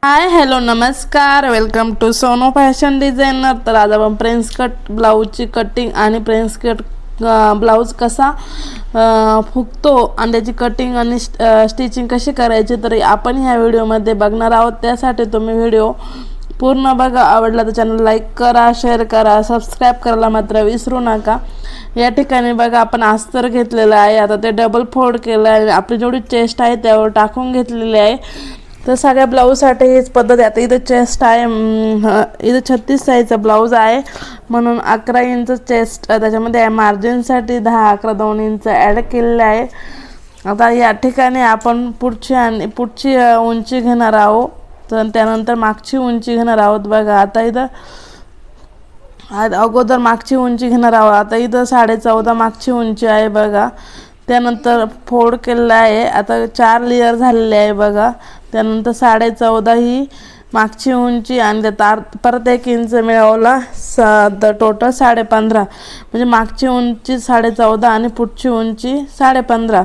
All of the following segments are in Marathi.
हाय हॅलो नमस्कार, welcome to Sono fashion designer. तर आज आपण प्रिन्स कट ब्लाऊजची कटिंग आणि प्रिन्स कट ब्लाऊज कसा फुगतो आणि त्याची कटिंग आणि स्टिचिंग कशी करायची तर आपण ह्या व्हिडिओमध्ये बघणार आहोत. त्यासाठी तुम्ही व्हिडिओ पूर्ण बघा. आवडला तर चॅनल लाईक करा, शेअर करा, सबस्क्राईब करायला मात्र विसरू नका. या ठिकाणी बघा आपण अस्तर घेतलेलं आहे. आता ते डबल फोल्ड केलं आहे. आपली जेवढी चेस्ट आहे त्यावर टाकून घेतलेली आहे. तर सगळ्या ब्लाऊजसाठी हीच पद्धत आहे. आता इथं चेस्ट आहे, इथं 36 साईजचा ब्लाऊज आहे म्हणून 11 इंच चेस्ट त्याच्यामध्ये आहे. मार्जिनसाठी 10, 11, 2 इंच ॲड केलेले आहे. आता या ठिकाणी आपण पुढची उंची घेणार आहोत. तर त्यानंतर मागची उंची घेणार आहोत. बघा आता इथं अगोदर मागची उंची घेणार आहोत. आता इथं 14.5 मागची उंची आहे बघा. त्यानंतर फोल्ड केलेला आहे. आता 4 लेयर झालेले आहे बघा. त्यानंतर 14.5 ही मागची उंची आणि त्यात परत 1 इंच मिळवला. टोटल 15.5 म्हणजे मागची उंची 14.5 आणि पुढची उंची 15.5.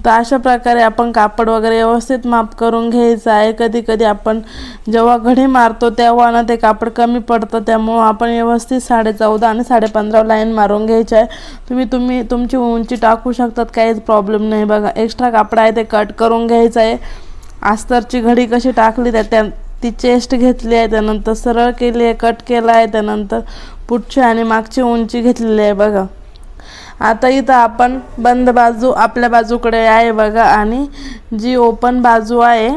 तर अशा प्रकारे आपण कापड वगैरे व्यवस्थित माप करून घ्यायचं आहे. कधी कधी आपण जेव्हा घडी मारतो तेव्हा ना ते कापड कमी पडतं, त्यामुळं आपण व्यवस्थित 14.5 आणि 15.5 लाईन मारून घ्यायची आहे. तुम्ही तुमची उंची टाकू शकतात, काहीच प्रॉब्लेम नाही. बघा एक्स्ट्रा कापड आहे ते कट करून घ्यायचं आहे. अस्तरची घडी कशी टाकली ती चेस्ट घेतली आहे, त्यानंतर सरळ केली आहे, कट केला आहे, त्यानंतर पुढची आणि मागची उंची घेतलेली आहे बघा. आता इथं आपण बंद बाजू आपल्या बाजूकडे आहे बघा आणि जी ओपन बाजू आहे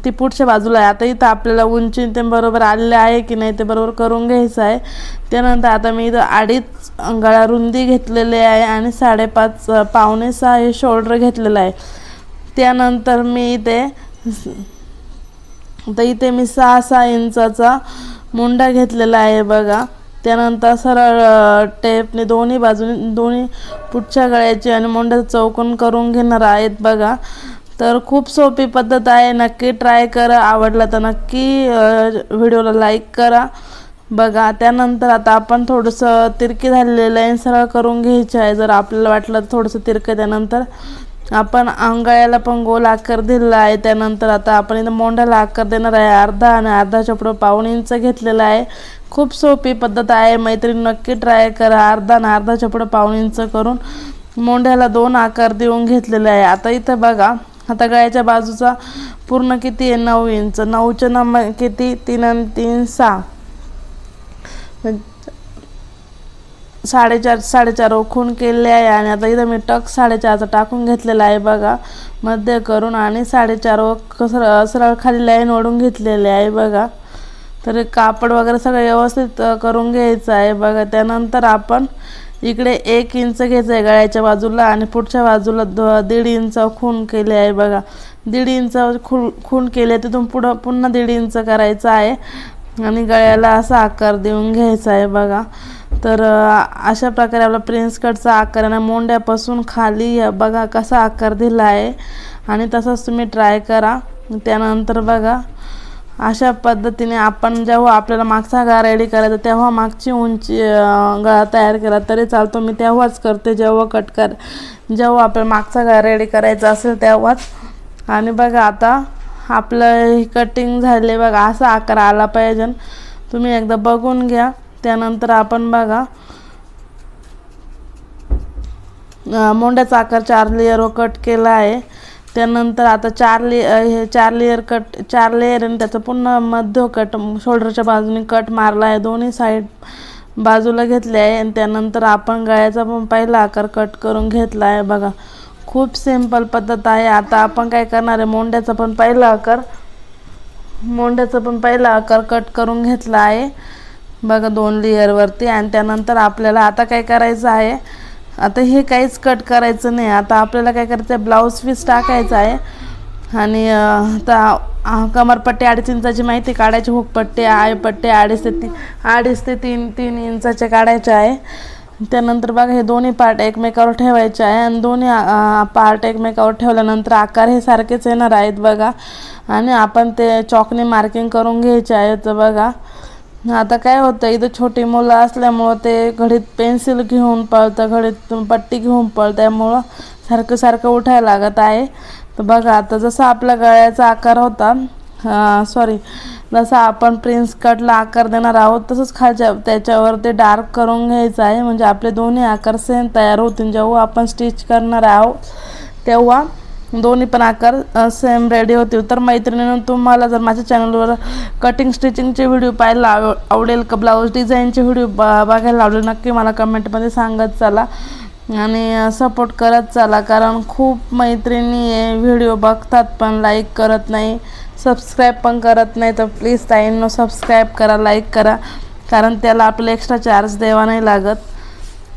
ती पुढच्या बाजूला आहे. आता इथं आपल्याला उंची ते बरोबर आलेले आहे की नाही ते बरोबर करून घ्यायचं आहे. त्यानंतर आता मी इथं 2.5 गळा रुंदी घेतलेली आहे आणि 5.5 पावणे 6 हे शोल्डर घेतलेलं आहे. त्यानंतर मी इथे मी 6 इंचाचा मुंडा घेतलेला आहे बघा. त्यानंतर सरळ टेपने दोन्ही पुढच्या गळ्याची आणि मुंड्याचं चौकोन करून घेणार आहेत बघा. तर खूप सोपी पद्धत आहे, नक्की ट्राय करा. आवडला तर नक्की व्हिडिओला लाईक करा बघा. त्यानंतर आता आपण थोडंसं तिरकी झालेलं लाईन सरळ करून घ्यायची आहे. जर आपल्याला वाटलं तर थोडंसं तिरकं, त्यानंतर आपण गळ्याला पण गोल आकार दिलेला आहे. त्यानंतर आता आपण इथं मोंढ्याला आकार देणार आहे. अर्धा आणि अर्धाच्या पुढं पाऊण इंच घेतलेला आहे. खूप सोपी पद्धत आहे, मैत्रीण नक्की ट्राय करा. अर्धा आणि अर्धाच्या पुढं पाऊण इंच करून मोंढ्याला 2 आकार देऊन घेतलेले आहे. आता इथं बघा, आता गळ्याच्या बाजूचा पूर्ण किती आहे 9 इंच. 9चे नंबर किती 3 आणि 3 6, 4.5 खूण केले आहे. आणि आता इथं मी टक 4.5चा टाकून घेतलेला आहे बघा, मध्य करून, आणि 4.5 सरळ खाली लाईन ओढून घेतलेली आहे बघा. तर कापड वगैरे सगळं व्यवस्थित करून घ्यायचं आहे बघा. त्यानंतर आपण इकडे 1 इंच घ्यायचं आहे गळ्याच्या बाजूला आणि पुढच्या बाजूला 1.5 इंच खूण केले आहे बघा. 1.5 इंच खूण केले, तिथून पुढं पुन्हा 1.5 इंच करायचं आहे आणि गळ्याला असा आकार देऊन घ्यायचा आहे बघा. तर अशा प्रकारे आपला प्रिन्स कटचा आकार आहे. मोंड्यापासून खाली बघा कसा आकार दिला आहे आणि तसंच तुम्ही ट्राय करा. त्यानंतर बघा अशा पद्धतीने आपण जेव्हा आपल्याला मागचा गळा रेडी करायचा तेव्हा मागची उंची गळा तयार केला तरी चालतो. मी तेव्हाच करते जेव्हा जेव्हा आपल्याला मागचा गळा रेडी करायचा असेल तेव्हाच. आणि बघा आता आपलं कटिंग झाले बघा, असा आकार आला पाहिजे, तुम्ही एकदा बघून घ्या. त्यानंतर आपण बघा मोंड्याचा आकार 4 लेयरवर कट केला आहे. त्यानंतर आता 4 लेयर आणि त्याचं पुन्हा मध्य कट शोल्डरच्या बाजूने कट मारला आहे. दोन्ही साईड बाजूला घेतले आहे आणि त्यानंतर आपण गळ्याचा पण पहिला आकार कट करून घेतला आहे बघा. खूप सिंपल पद्धत आहे. आता आपण काय करणार आहे, मोंड्याचा पण पहिला आकार कट करून घेतला आहे बघा 2 लेयरवरती. आणि त्यानंतर आपल्याला आता काय करायचं आहे, आता हे काहीच कट करायचं नाही. आता आपल्याला काय करायचं आहे, ब्लाऊज पीस टाकायचा आहे आणि आता कमरपट्टी 2.5 इंचाची माहिती काढायची. हुकपट्टी आयपट्टी 2.5 ते 3 इंचाचे काढायचे आहे. त्यानंतर बघा हे दोन्ही पार्ट एकमेकावर ठेवायचे आहे आणि दोन्ही पार्ट एकमेकावर ठेवल्यानंतर आकार हे सारखेच येणार आहेत बघा. आणि आपण ते चॉकने मार्किंग करून घ्यायचे आहे. तर बघा आता काय होतं, इथं छोटी मुलं असल्यामुळं ते घडीत पेन्सिल घेऊन पळतं, घडीत पट्टी घेऊन पळतं, त्यामुळं सारखं उठायला लागत आहे. तर बघा आता जसा आपला गळ्याचा आकार होता सॉरी जसा आपण प्रिन्स कटला आकार देणार आहोत तसंच खालच्या त्याच्यावर ते डार्क करून घ्यायचं आहे, म्हणजे आपले दोन्ही आकार सेम तयार होतील. जेव्हा आपण स्टिच करणार आहोत तेव्हा दोन्ही पण आकार सेम रेडी होतील. तर मैत्रिणींनो, तुम्हाला जर माझ्या चॅनलवर कटिंग स्टिचिंगचे व्हिडिओ पाहायला आवडेल का ब्लाऊज डिझाईनचे व्हिडिओ बघायला आवडेल, नक्की मला कमेंटमध्ये सांगत चला आणि सपोर्ट करत चला. कारण खूप मैत्रिणी व्हिडिओ बघतात पण लाईक करत नाही, सबस्क्राईब पण करत नाही. तर प्लीज ताईंनो सबस्क्राईब करा, लाईक करा, कारण त्याला आपलं एक्स्ट्रा चार्ज द्यावा नाही लागत.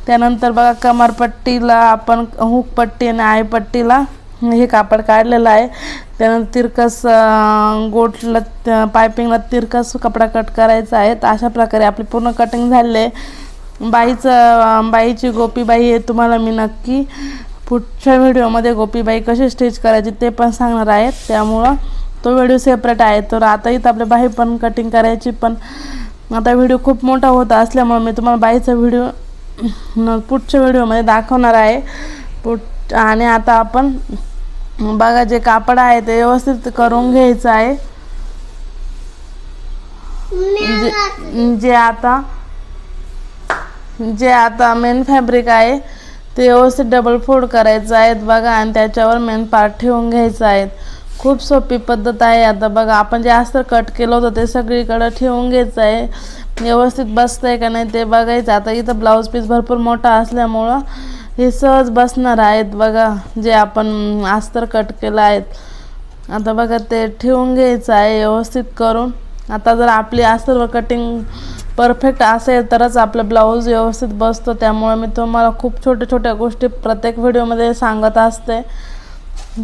त्यानंतर बघा कमरपट्टीला आपण हुकपट्टी आणि आयपट्टीला हे कापड काढलेलं आहे. त्यानंतर तिरकस गोटला पायपिंगला तिरकस कपडा कट करायचा आहे. तर अशा प्रकारे आपली पूर्ण कटिंग झाले आहे. बाईची गोपीबाई आहे, तुम्हाला मी नक्की पुढच्या व्हिडिओमध्ये गोपीबाई कशी स्टिच करायची ते पण सांगणार आहेत, त्यामुळं तो व्हिडिओ सेपरेट आहे. तर आता इथं आपल्या बाई पण कटिंग करायची, पण आता व्हिडिओ खूप मोठा होत असल्यामुळे मी तुम्हाला बाईचा व्हिडिओ पुढच्या व्हिडिओमध्ये दाखवणार आहे. आणि आता आपण बघा जे कापड आहे ते व्यवस्थित करून घ्यायचं आहे. जे आता मेन फॅब्रिक आहे ते व्यवस्थित डबल फोल्ड करायचं आहे बघा, आणि त्याच्यावर मेन पार्ट ठेवून घ्यायचा आहे. खूप सोपी पद्धत आहे. आता बघा आपण जे अस्तर कट केलं होतं ते सगळीकडे ठेवून घ्यायचं आहे, व्यवस्थित बसतंय का नाही ते बघायचं. आता इथं ब्लाऊज पीस भरपूर मोठा असल्यामुळं हे सहज बसणार आहेत बघा, जे आपण अस्तर कट केलं आहेत. आता बघा ते ठेवून घ्यायचं आहे व्यवस्थित करून. आता जर आपली अस्तर कटिंग परफेक्ट असेल तरच आपलं ब्लाऊज व्यवस्थित बसतो, त्यामुळे मी तुम्हाला खूप छोट्या छोट्या गोष्टी प्रत्येक व्हिडिओमध्ये सांगत असते.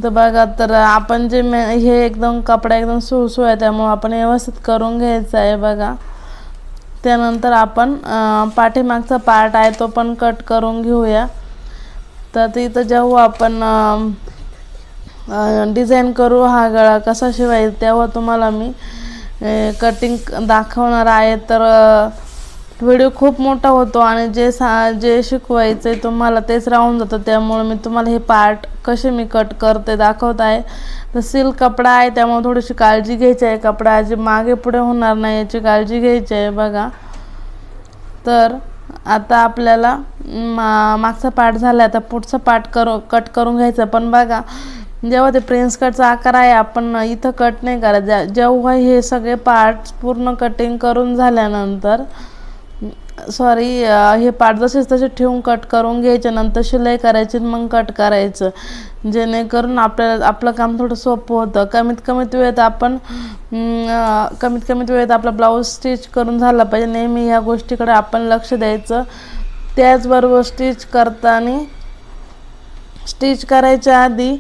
तर बघा, तर आपण जे हे एकदम कपडा एकदम सुळसुळ आहे त्यामुळे आपण व्यवस्थित करून घ्यायचं आहे बघा. त्यानंतर आपण पाठीमागचा पार्ट आहे तो पण कट करून घेऊया. तर तिथं जेव्हा आपण डिझाईन करू हा गळा कसा शिवायचा तेव्हा तुम्हाला मी कटिंग दाखवणार आहे. तर व्हिडिओ खूप मोठा होतो आणि जे शिकवायचं आहे तुम्हाला तेच राहून जातं, त्यामुळे मी तुम्हाला हे पार्ट कसे मी कट करते दाखवत आहे. तर सिल्क कपडा आहे त्यामुळे थोडीशी काळजी घ्यायची आहे, कपडा जे मागे पुढे होणार नाही याची काळजी घ्यायची आहे बघा. तर आता आपल्याला मागचा पार्ट झाला, आता पुढचा पार्ट कट करून घ्यायचा. पण बघा जेव्हा ते प्रिन्स कटचा आकार आहे आपण इथं कट नाही करायचं. जेव्हा हे सगळे पार्ट्स पूर्ण कटिंग करून झाल्यानंतर हे पार्ट जसेच तसे ठेवून कट करून घ्यायचे, नंतर शिलाई करायची मग कट करायचं, जेणेकरून आपलं काम थोडं सोपं होतं. कमीत कमी वेळेत आपला ब्लाऊज स्टिच करून झाला पाहिजे. नेहमी ह्या गोष्टीकडे आपण लक्ष द्यायचं. त्याचबरोबर स्टिच करायच्या आधी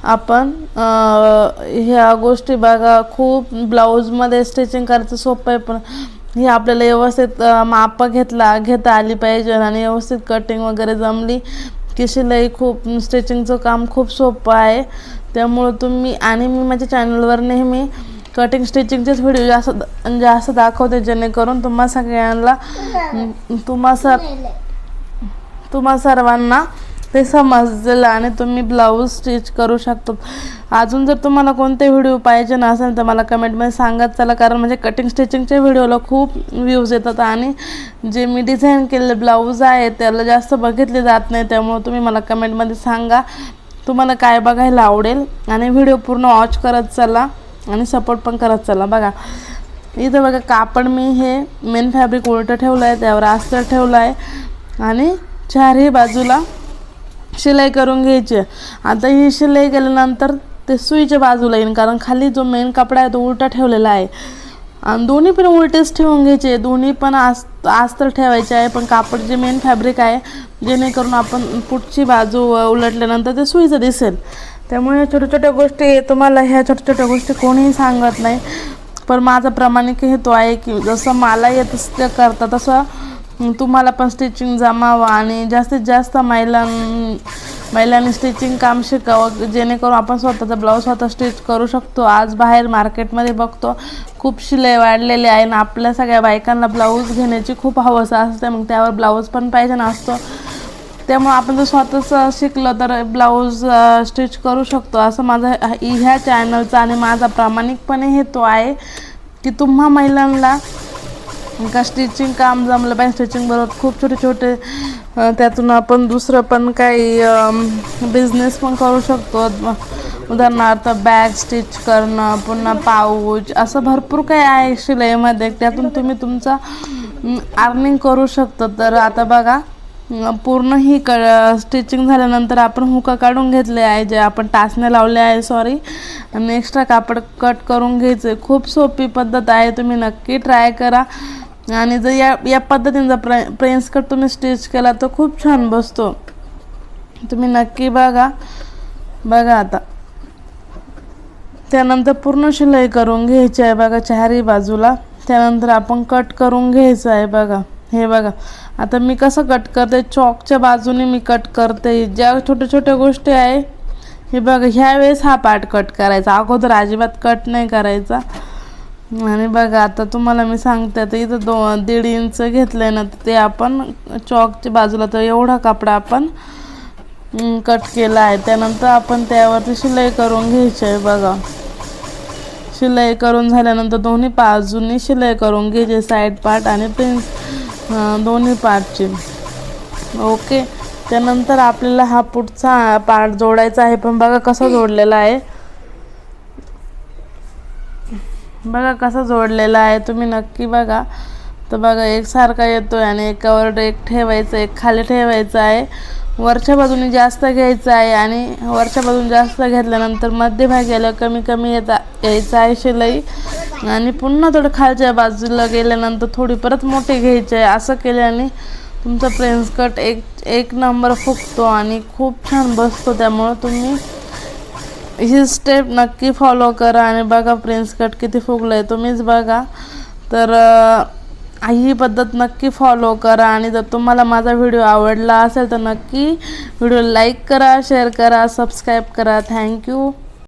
आपण ह्या गोष्टी बघा, खूप ब्लाऊजमध्ये स्टिचिंग करायचं सोपं आहे, पण हे आपल्याला व्यवस्थित माप घेता आली पाहिजे आणि व्यवस्थित कटिंग वगैरे जमली की स्टिचिंगचं काम खूप सोपं आहे. त्यामुळं मी माझ्या चॅनलवर नेहमी कटिंग स्टिचिंगचेच व्हिडिओ जास्त दाखवते, जेणेकरून तुम्हा सर्वांना ते समजेल आणि तुम्ही ब्लाऊज स्टिच करू शकतो. अजून जर तुम्हाला कोणते व्हिडिओ पाहिजे नसेल तर मला कमेंटमध्ये सांगत चला, कारण म्हणजे कटिंग स्टिचिंगच्या व्हिडिओला खूप व्ह्यूज येतात आणि जे मी डिझाईन केलेले ब्लाऊज आहे त्याला जास्त बघितले जात नाही. त्यामुळे तुम्ही मला कमेंटमध्ये सांगा तुम्हाला काय बघायला आवडेल आणि व्हिडिओ पूर्ण वॉच करत चला आणि सपोर्ट पण करत चला. बघा इथं बघा कापड मी हे मेन फॅब्रिक उलटं ठेवलं आहे, त्यावर अस्तर ठेवलं आहे आणि चारही बाजूला शिलाई करून घ्यायची. आता ही शिलाई केल्यानंतर ते सुईच्या बाजूला येईल, कारण खाली जो मेन कपडा आहे तो उलटा ठेवलेला आहे आणि दोन्ही पण उलटेच ठेवून घ्यायचे. दोन्ही पण अस्तर ठेवायचे आहे, पण कापड जे मेन फॅब्रिक आहे जेणेकरून आपण पुढची बाजू उलटल्यानंतर ते सुईचं दिसेल. त्यामुळे ह्या छोट्या छोट्या गोष्टी तुम्हाला ह्या छोट्या छोट्या गोष्टी कोणीही सांगत नाही, पण माझा प्रामाणिक हेतू आहे की जसं मला येत ते करता तसं तुम्हाला पण स्टिचिंग जमावं आणि जास्तीत जास्त महिलांनी स्टिचिंग काम शिकावं, जेणेकरून आपण स्वतःचा ब्लाऊज स्वतः स्टिच करू शकतो. आज बाहेर मार्केटमध्ये बघतो खूप शिलाई वाढलेली आहे आणि आपल्या सगळ्या बायकांना ब्लाऊज घेण्याची खूप हवस असते, मग त्यावर ब्लाऊज पण पाहिजे नसतो. त्यामुळे आपण जर स्वतःच शिकलं तर ब्लाऊज स्टिच करू शकतो, असं माझा ह्या चॅनलचा आणि माझा प्रामाणिकपणे हेतू आहे की तुम्हा महिलांना का स्टिचिंग काम जमलं पाहिजे. स्टिचिंग बरोबर खूप छोटे छोटे त्यातून आपण दुसरं पण काही बिझनेस पण करू शकतो. उदाहरणार्थ बॅग स्टिच करणं, पुन्हा पाऊच, असं भरपूर काही आहे शिलाईमध्ये. त्यातून तुम्ही तुमचा अर्निंग करू शकतो. तर आता बघा पूर्ण ही स्टिचिंग झाल्यानंतर आपण हुका काढून घेतले आहे, जे आपण टाचने लावले आहे सॉरी, आणि एक्स्ट्रा कापड कट करून घ्यायचे. खूप सोपी पद्धत आहे, तुम्ही नक्की ट्राय करा. आणि जर या पद्धतीने जर प्रिन्स कट तुम्ही स्टिच केला तर खूप छान बसतो. तुम्ही नक्की बघा. आता त्यानंतर पूर्ण शिलाई करून घ्यायची आहे बघा चारही बाजूला. त्यानंतर आपण कट करून घ्यायचं आहे बघा. हे बघा आता मी कसं कट करते, चॉकच्या बाजूने मी कट करते. ज्या छोट्या छोट्या गोष्टी आहे हे बघा, ह्या वेळेस हा पार्ट कट करायचा, अगोदर अजिबात कट नाही करायचा. आणि बघा आता तुम्हाला मी सांगते, तर इथं 1.5 इंच घेतलंय ना, ते आपण चॉकच्या बाजूला तर एवढा कापड आपण कट केला आहे. त्यानंतर आपण त्यावरती शिलाई करून घ्यायची आहे बघा. शिलाई करून झाल्यानंतर दोन्ही बाजूंनी शिलाई करून घ्यायची, साईड पार्ट आणि प्रिन्स दोन्ही पार्टची. ओके. त्यानंतर आपल्याला हा पुढचा पार्ट जोडायचा आहे, पण बघा कसा जोडलेला आहे, बघा कसा जोडलेला आहे, तुम्ही नक्की बघा. तर बघा एकसारखा येतोय आणि एकावर एक ठेवायचं, एक खाली ठेवायचं आहे. वरच्या बाजूने जास्त घ्यायचं आहे आणि वरच्या बाजूने जास्त घेतल्यानंतर मध्यभागी कमी कमी यायचं आहे शिलाई. आणि पुन्हा थोडं खालच्या बाजूला गेल्यानंतर थोडी परत मोठी घ्यायची आहे. असं केल्याने तुमचा प्रिन्स कट एक नंबर फुगतो आणि खूप छान बसतो. त्यामुळे तुम्ही ही स्टेप नक्की फॉलो करा आणि बघा प्रिन्स कट किती फुगलं आहे, तुम्हीच बघा. तर ही पद्धत नक्की फॉलो करा. आणि जर तुम्हाला माझा व्हिडिओ आवडला असेल तर नक्की व्हिडिओ लाईक करा, शेअर करा, सबस्क्राईब करा. थँक्यू.